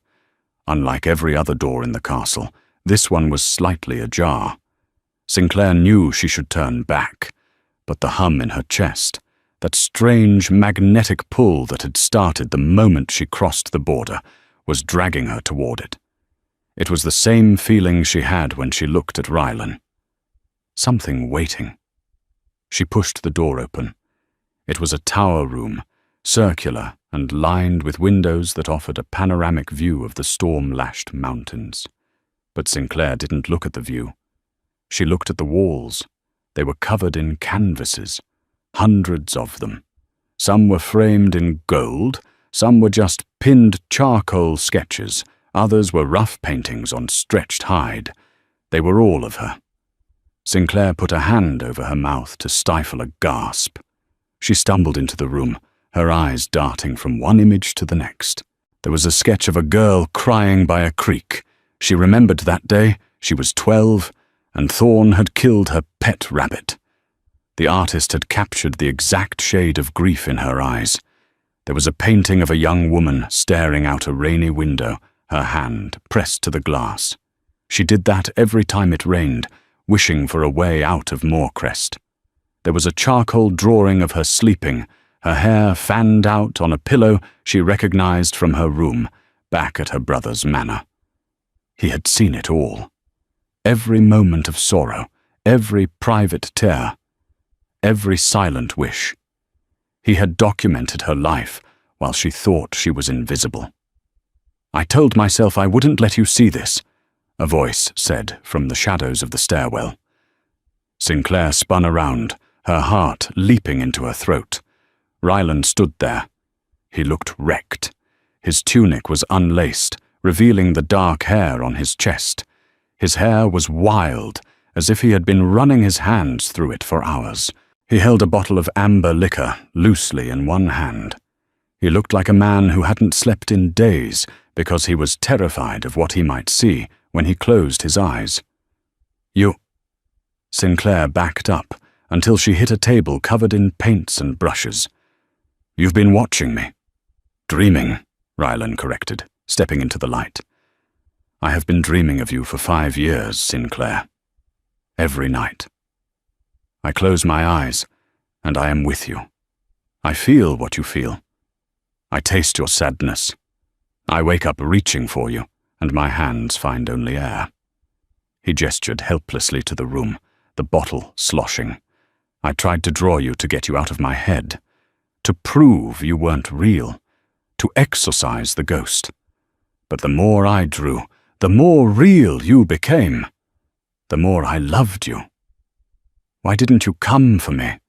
Unlike every other door in the castle, this one was slightly ajar. Sinclair knew she should turn back, but the hum in her chest, that strange magnetic pull that had started the moment she crossed the border, was dragging her toward it. It was the same feeling she had when she looked at Rylan. Something waiting. She pushed the door open. It was a tower room, circular and lined with windows that offered a panoramic view of the storm-lashed mountains. But Sinclair didn't look at the view. She looked at the walls. They were covered in canvases, hundreds of them. Some were framed in gold, some were just pinned charcoal sketches, others were rough paintings on stretched hide. They were all of her. Sinclair put a hand over her mouth to stifle a gasp. She stumbled into the room, her eyes darting from one image to the next. There was a sketch of a girl crying by a creek. She remembered that day. She was 12, and Thorn had killed her pet rabbit. The artist had captured the exact shade of grief in her eyes. There was a painting of a young woman staring out a rainy window, her hand pressed to the glass. She did that every time it rained, wishing for a way out of Moorcrest. There was a charcoal drawing of her sleeping, her hair fanned out on a pillow she recognized from her room, back at her brother's manor. He had seen it all. Every moment of sorrow, every private tear, every silent wish. He had documented her life while she thought she was invisible. "I told myself I wouldn't let you see this," a voice said from the shadows of the stairwell. Sinclair spun around, her heart leaping into her throat. Rylan stood there. He looked wrecked. His tunic was unlaced, revealing the dark hair on his chest. His hair was wild, as if he had been running his hands through it for hours. He held a bottle of amber liquor loosely in one hand. He looked like a man who hadn't slept in days because he was terrified of what he might see when he closed his eyes. "You—" Sinclair backed up until she hit a table covered in paints and brushes. "You've been watching me." "Dreaming," Rylan corrected, stepping into the light. "I have been dreaming of you for 5 years, Sinclair. Every night. I close my eyes, and I am with you. I feel what you feel. I taste your sadness. I wake up reaching for you, and my hands find only air." He gestured helplessly to the room, the bottle sloshing. "I tried to draw you to get you out of my head, to prove you weren't real, to exorcise the ghost. But the more I drew, the more real you became, the more I loved you." "Why didn't you come for me?"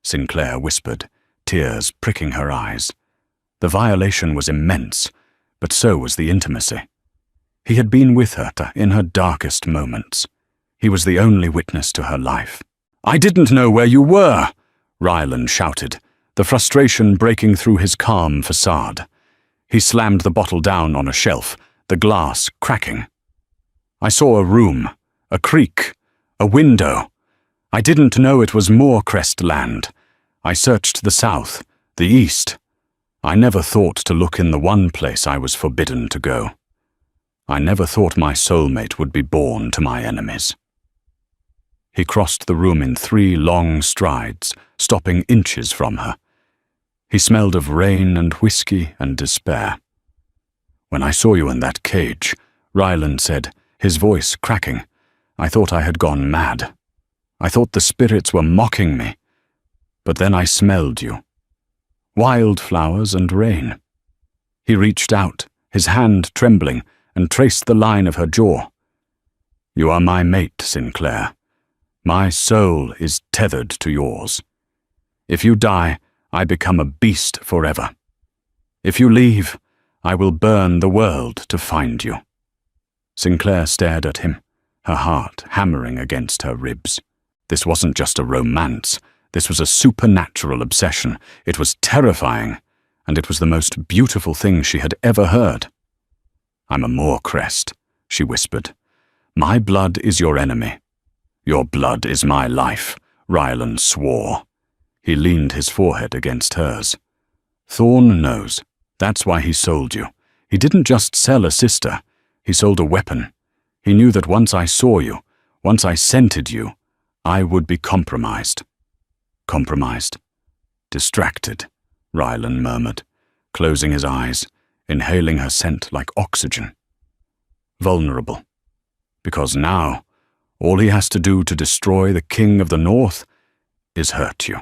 Sinclair whispered, tears pricking her eyes. The violation was immense, but so was the intimacy. He had been with her in her darkest moments. He was the only witness to her life. "I didn't know where you were," Rylan shouted, the frustration breaking through his calm facade. He slammed the bottle down on a shelf, the glass cracking. "I saw a room, a creek, a window. I didn't know it was Moorcrest land. I searched the south, the east. I never thought to look in the one place I was forbidden to go. I never thought my soulmate would be born to my enemies." He crossed the room in 3 long strides, stopping inches from her. He smelled of rain and whiskey and despair. "When I saw you in that cage," Rylan said, his voice cracking, "I thought I had gone mad. I thought the spirits were mocking me. But then I smelled you. Wildflowers and rain." He reached out, his hand trembling, and traced the line of her jaw. "You are my mate, Sinclair. My soul is tethered to yours. If you die, I become a beast forever. If you leave, I will burn the world to find you." Sinclair stared at him, her heart hammering against her ribs. This wasn't just a romance. This was a supernatural obsession. It was terrifying, and it was the most beautiful thing she had ever heard. I'm a Moor crest, she whispered. My blood is your enemy. Your blood is my life, Ryland swore. He leaned his forehead against hers. Thorn knows. That's why he sold you. He didn't just sell a sister. He sold a weapon. He knew that once I saw you, once I scented you, I would be compromised. Compromised? Distracted, Ryland murmured, closing his eyes, inhaling her scent like oxygen. Vulnerable. Because now, all he has to do to destroy the King of the North is hurt you.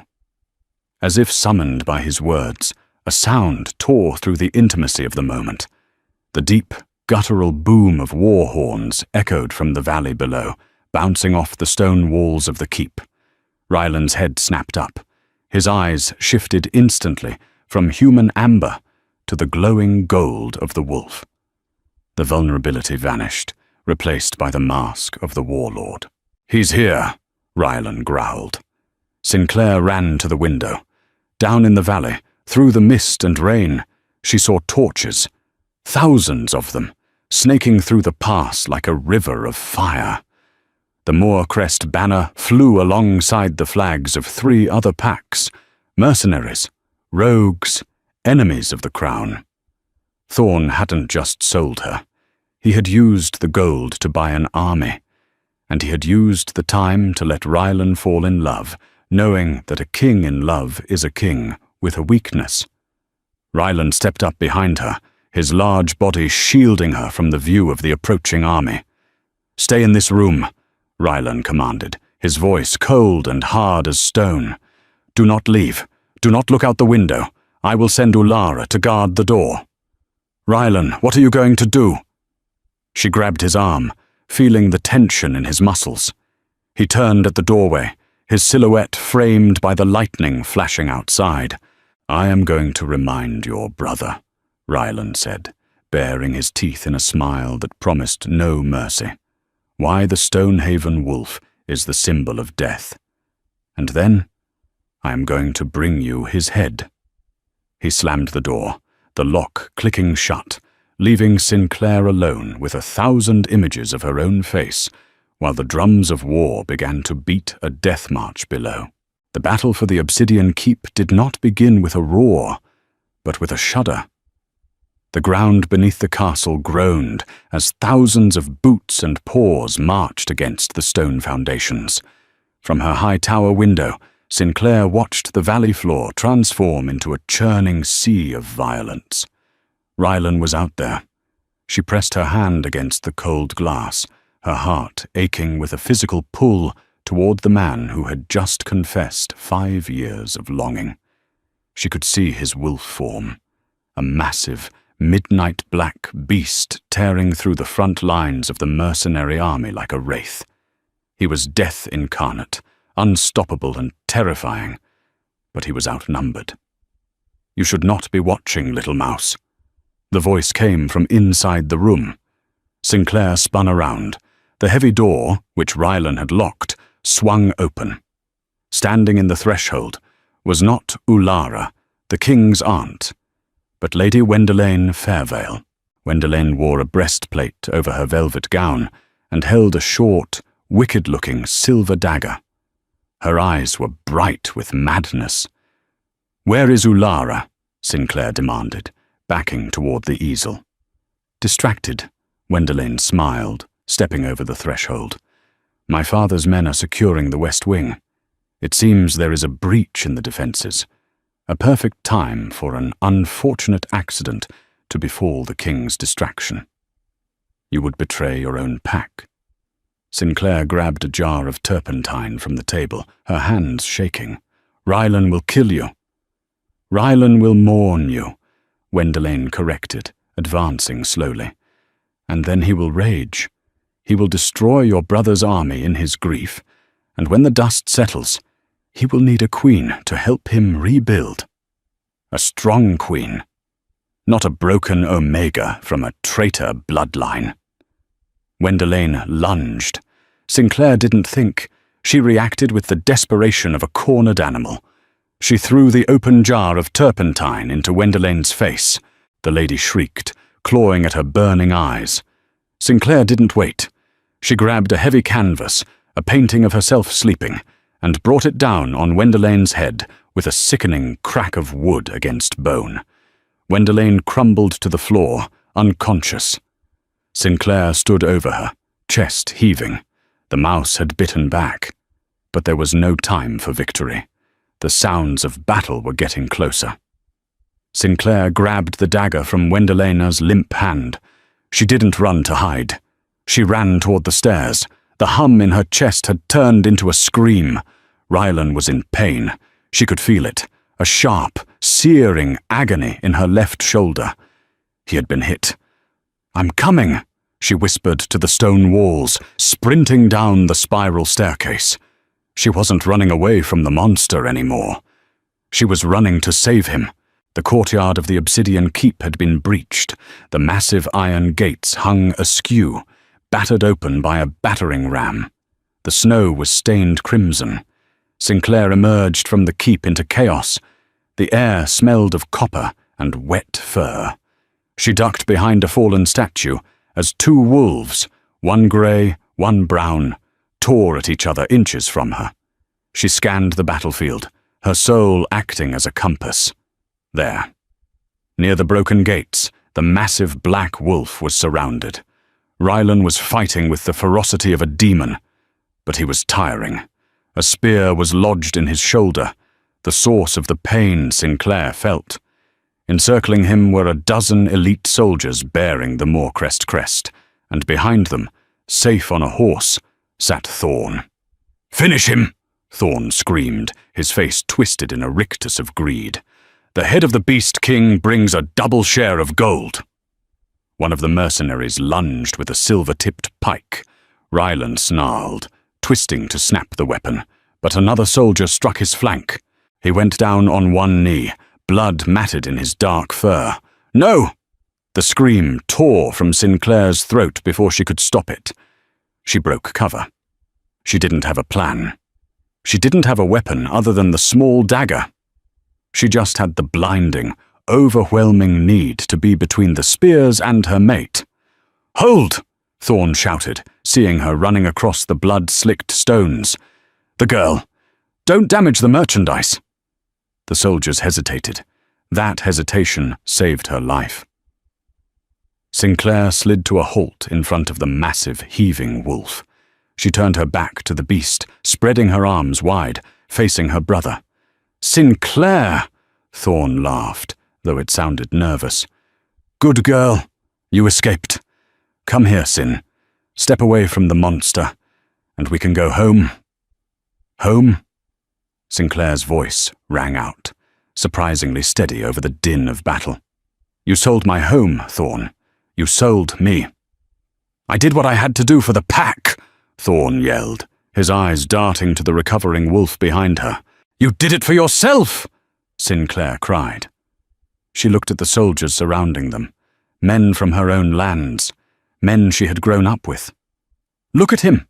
As if summoned by his words, a sound tore through the intimacy of the moment. The deep, guttural boom of war horns echoed from the valley below, bouncing off the stone walls of the keep. Ryland's head snapped up. His eyes shifted instantly from human amber to the glowing gold of the wolf. The vulnerability vanished, replaced by the mask of the warlord. He's here, Ryland growled. Sinclair ran to the window. Down in the valley, through the mist and rain, she saw torches, thousands of them, snaking through the pass like a river of fire. The Moor crest banner flew alongside the flags of 3 other packs, mercenaries, rogues, enemies of the crown. Thorn hadn't just sold her. He had used the gold to buy an army, and he had used the time to let Ryland fall in love, knowing that a king in love is a king with a weakness. Ryland stepped up behind her, his large body shielding her from the view of the approaching army. "Stay in this room," Ryland commanded, his voice cold and hard as stone. "Do not leave. Do not look out the window. I will send Ulara to guard the door." "Ryland, what are you going to do?" She grabbed his arm, feeling the tension in his muscles. He turned at the doorway, his silhouette framed by the lightning flashing outside. "I am going to remind your brother," Ryland said, baring his teeth in a smile that promised no mercy, "why the Stonehaven wolf is the symbol of death. And then I am going to bring you his head." He slammed the door, the lock clicking shut, leaving Sinclair alone with 1,000 images of her own face, while the drums of war began to beat a death march below. The battle for the Obsidian Keep did not begin with a roar, but with a shudder. The ground beneath the castle groaned as thousands of boots and paws marched against the stone foundations. From her high tower window, Sinclair watched the valley floor transform into a churning sea of violence. Ryland was out there. She pressed her hand against the cold glass, her heart aching with a physical pull toward the man who had just confessed 5 years of longing. She could see his wolf form, a massive, midnight black beast tearing through the front lines of the mercenary army like a wraith. He was death incarnate, unstoppable and terrifying, but he was outnumbered. "You should not be watching, little mouse." The voice came from inside the room. Sinclair spun around. The heavy door, which Ryland had locked, swung open. Standing in the threshold was not Ulara, the king's aunt, but Lady Wendelane Fairvale. Wendelane wore a breastplate over her velvet gown and held a short, wicked-looking silver dagger. Her eyes were bright with madness. "Where is Ulara?" Sinclair demanded, backing toward the easel. Distracted, Wendelane smiled, stepping over the threshold. "My father's men are securing the West Wing. It seems there is a breach in the defenses. A perfect time for an unfortunate accident to befall the king's distraction. You would betray your own pack." Sinclair grabbed a jar of turpentine from the table, her hands shaking. "Ryland will kill you." "Ryland will mourn you," Wendelane corrected, advancing slowly. "And then he will rage. He will destroy your brother's army in his grief, and when the dust settles, he will need a queen to help him rebuild. A strong queen, not a broken Omega from a traitor bloodline." Wendelane lunged. Sinclair didn't think. She reacted with the desperation of a cornered animal. She threw the open jar of turpentine into Wendelane's face. The lady shrieked, clawing at her burning eyes. Sinclair didn't wait. She grabbed a heavy canvas, a painting of herself sleeping, and brought it down on Wendelaine's head with a sickening crack of wood against bone. Wendelane crumbled to the floor, unconscious. Sinclair stood over her, chest heaving. The mouse had bitten back. But there was no time for victory. The sounds of battle were getting closer. Sinclair grabbed the dagger from Wendelaina's limp hand. She didn't run to hide. She ran toward the stairs. The hum in her chest had turned into a scream. Rylan was in pain. She could feel it, a sharp, searing agony in her left shoulder. He had been hit. "I'm coming," she whispered to the stone walls, sprinting down the spiral staircase. She wasn't running away from the monster anymore. She was running to save him. The courtyard of the obsidian keep had been breached. The massive iron gates hung askew, battered open by a battering ram. The snow was stained crimson. Sinclair emerged from the keep into chaos. The air smelled of copper and wet fur. She ducked behind a fallen statue as two wolves, one grey, one brown, tore at each other inches from her. She scanned the battlefield, her soul acting as a compass. There. Near the broken gates, the massive black wolf was surrounded. Rylan was fighting with the ferocity of a demon, but he was tiring. A spear was lodged in his shoulder, the source of the pain Sinclair felt. Encircling him were a dozen elite soldiers bearing the Moorcrest crest, and behind them, safe on a horse, sat Thorn. "Finish him!" Thorn screamed, his face twisted in a rictus of greed. "The head of the Beast King brings a double share of gold." One of the mercenaries lunged with a silver-tipped pike. Rylan snarled, twisting to snap the weapon, but another soldier struck his flank. He went down on one knee, blood matted in his dark fur. "No!" The scream tore from Sinclair's throat before she could stop it. She broke cover. She didn't have a plan. She didn't have a weapon other than the small dagger. She just had the blinding, overwhelming need to be between the spears and her mate. "Hold!" Thorn shouted, seeing her running across the blood-slicked stones. "The girl! Don't damage the merchandise!" The soldiers hesitated. That hesitation saved her life. Sinclair slid to a halt in front of the massive, heaving wolf. She turned her back to the beast, spreading her arms wide, facing her brother. "Sinclair!" Thorn laughed, though it sounded nervous. "Good girl. You escaped. Come here, Sin. Step away from the monster, and we can go home." "Home?" Sinclair's voice rang out, surprisingly steady over the din of battle. "You sold my home, Thorn. You sold me." "I did what I had to do for the pack," Thorn yelled, his eyes darting to the recovering wolf behind her. "You did it for yourself!" Sinclair cried. She looked at the soldiers surrounding them, men from her own lands, men she had grown up with. "Look at him.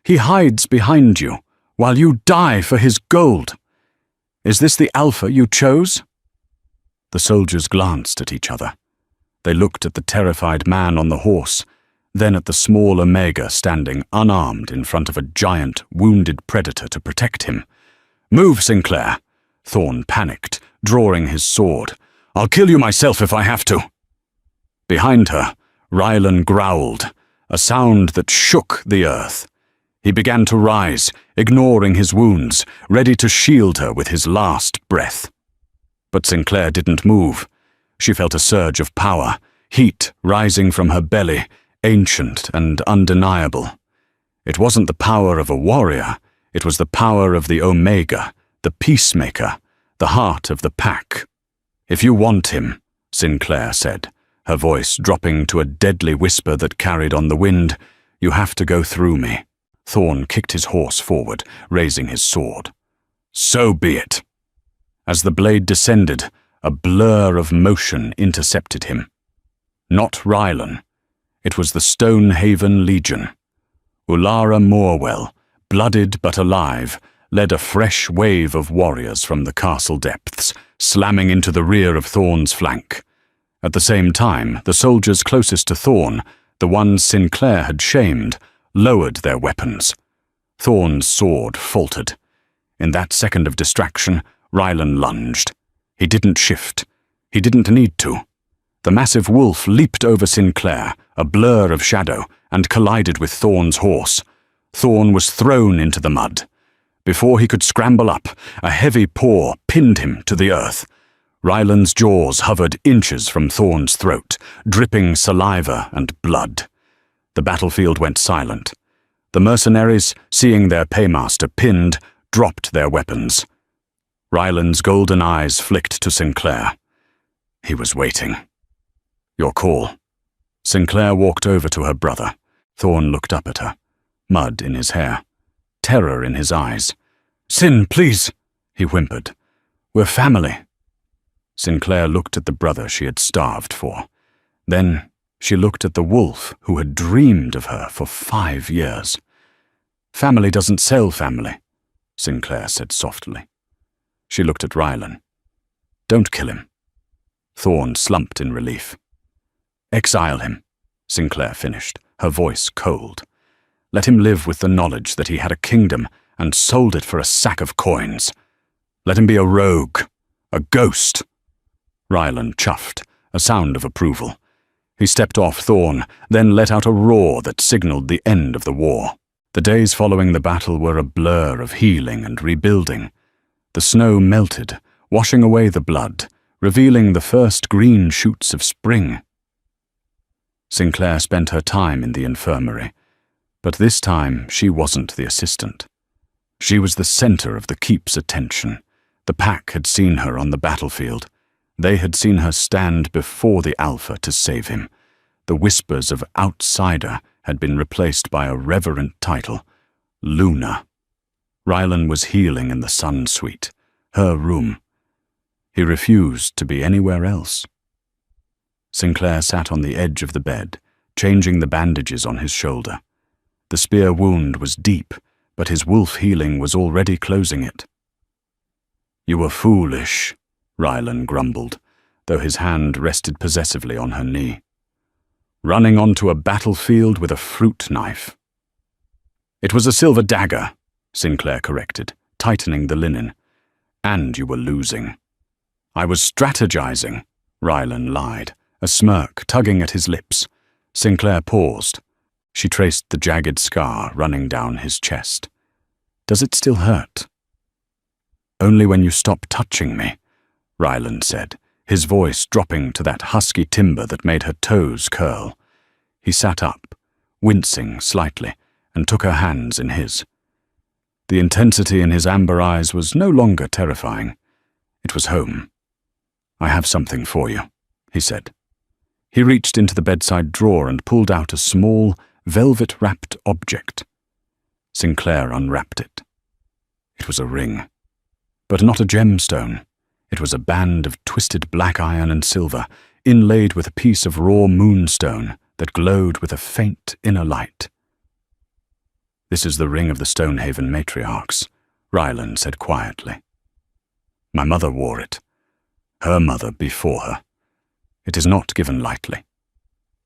He hides behind you, while you die for his gold. Is this the Alpha you chose?" The soldiers glanced at each other. They looked at the terrified man on the horse, then at the small Omega standing unarmed in front of a giant, wounded predator to protect him. "Move, Sinclair!" Thorn panicked, drawing his sword. "I'll kill you myself if I have to." Behind her, Rylan growled, a sound that shook the earth. He began to rise, ignoring his wounds, ready to shield her with his last breath. But Sinclair didn't move. She felt a surge of power, heat rising from her belly, ancient and undeniable. It wasn't the power of a warrior, it was the power of the Omega, the peacemaker, the heart of the pack. "If you want him," Sinclair said, her voice dropping to a deadly whisper that carried on the wind, "you have to go through me." Thorn kicked his horse forward, raising his sword. "So be it." As the blade descended, a blur of motion intercepted him. Not Rylan. It was the Stonehaven Legion. Ulara Morwell, blooded but alive, led a fresh wave of warriors from the castle depths, slamming into the rear of Thorn's flank. At the same time, the soldiers closest to Thorn, the ones Sinclair had shamed, lowered their weapons. Thorn's sword faltered. In that second of distraction, Rylan lunged. He didn't shift. He didn't need to. The massive wolf leaped over Sinclair, a blur of shadow, and collided with Thorn's horse. Thorn was thrown into the mud. Before he could scramble up, a heavy paw pinned him to the earth. Rylan's jaws hovered inches from Thorn's throat, dripping saliva and blood. The battlefield went silent. The mercenaries, seeing their paymaster pinned, dropped their weapons. Rylan's golden eyes flicked to Sinclair. He was waiting. Your call. Sinclair walked over to her brother. Thorn looked up at her, mud in his hair, terror in his eyes. Sin, please, he whimpered. We're family. Sinclair looked at the brother she had starved for. Then she looked at the wolf who had dreamed of her for 5 years. Family doesn't sell family, Sinclair said softly. She looked at Rylan. Don't kill him. Thorn slumped in relief. Exile him, Sinclair finished, her voice cold. Let him live with the knowledge that he had a kingdom and sold it for a sack of coins. Let him be a rogue, a ghost. Rylan chuffed, a sound of approval. He stepped off Thorn, then let out a roar that signaled the end of the war. The days following the battle were a blur of healing and rebuilding. The snow melted, washing away the blood, revealing the first green shoots of spring. Sinclair spent her time in the infirmary, but this time she wasn't the assistant. She was the center of the keep's attention. The pack had seen her on the battlefield. They had seen her stand before the Alpha to save him. The whispers of outsider had been replaced by a reverent title, Luna. Rylan was healing in the Sun Suite, her room. He refused to be anywhere else. Sinclair sat on the edge of the bed, changing the bandages on his shoulder. The spear wound was deep, but his wolf healing was already closing it. You were foolish, Rylan grumbled, though his hand rested possessively on her knee. Running onto a battlefield with a fruit knife. It was a silver dagger, Sinclair corrected, tightening the linen. And you were losing. I was strategizing, Rylan lied, a smirk tugging at his lips. Sinclair paused. She traced the jagged scar running down his chest. Does it still hurt? Only when you stop touching me, Rylan said, his voice dropping to that husky timbre that made her toes curl. He sat up, wincing slightly, and took her hands in his. The intensity in his amber eyes was no longer terrifying. It was home. I have something for you, he said. He reached into the bedside drawer and pulled out a small, velvet-wrapped object. Sinclair unwrapped it. It was a ring. But not a gemstone. It was a band of twisted black iron and silver, inlaid with a piece of raw moonstone that glowed with a faint inner light. This is the ring of the Stonehaven matriarchs, Rylan said quietly. My mother wore it. Her mother before her. It is not given lightly.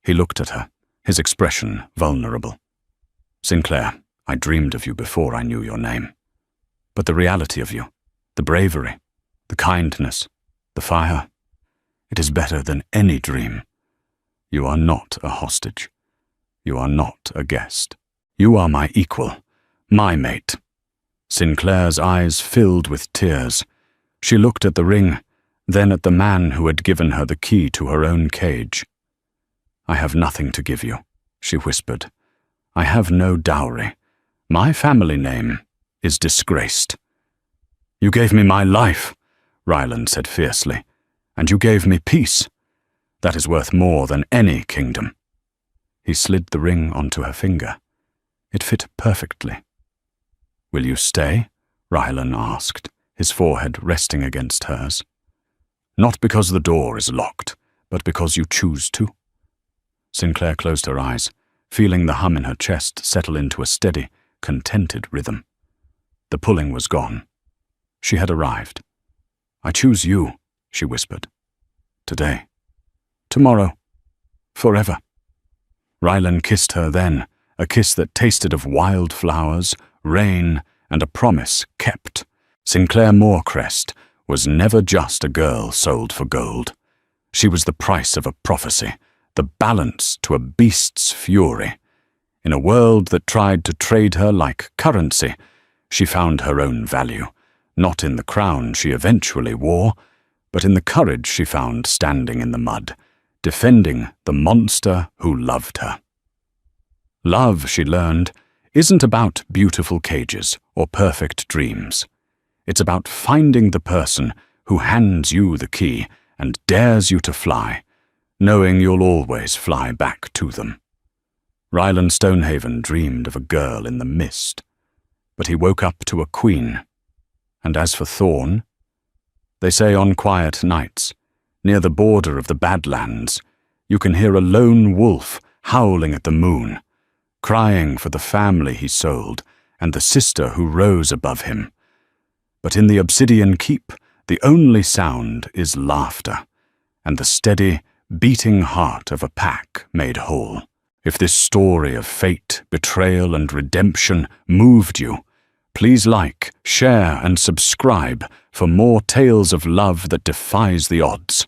He looked at her, his expression vulnerable. Sinclair, I dreamed of you before I knew your name. But the reality of you, the bravery, the kindness, the fire, it is better than any dream. You are not a hostage. You are not a guest. You are my equal, my mate. Sinclair's eyes filled with tears. She looked at the ring, then at the man who had given her the key to her own cage. I have nothing to give you, she whispered. I have no dowry. My family name is disgraced. You gave me my life, Rylan said fiercely, and you gave me peace. That is worth more than any kingdom. He slid the ring onto her finger. It fit perfectly. Will you stay? Rylan asked, his forehead resting against hers. Not because the door is locked, but because you choose to. Sinclair closed her eyes, feeling the hum in her chest settle into a steady, contented rhythm. The pulling was gone. She had arrived. I choose you, she whispered. Today. tomorrow, forever. Rylan kissed her then, a kiss that tasted of wildflowers, rain, and a promise kept. Sinclair Moorcrest was never just a girl sold for gold. She was the price of a prophecy, the balance to a beast's fury. In a world that tried to trade her like currency, she found her own value, not in the crown she eventually wore, but in the courage she found standing in the mud, defending the monster who loved her. Love, she learned, isn't about beautiful cages or perfect dreams. It's about finding the person who hands you the key and dares you to fly, knowing you'll always fly back to them. Rylan Stonehaven dreamed of a girl in the mist, but he woke up to a queen. And as for Thorn, they say on quiet nights, near the border of the Badlands, you can hear a lone wolf howling at the moon, crying for the family he sold and the sister who rose above him. But in the Obsidian Keep, the only sound is laughter, and the steady, beating heart of a pack made whole. If this story of fate, betrayal, and redemption moved you, please like, share, and subscribe for more tales of love that defies the odds.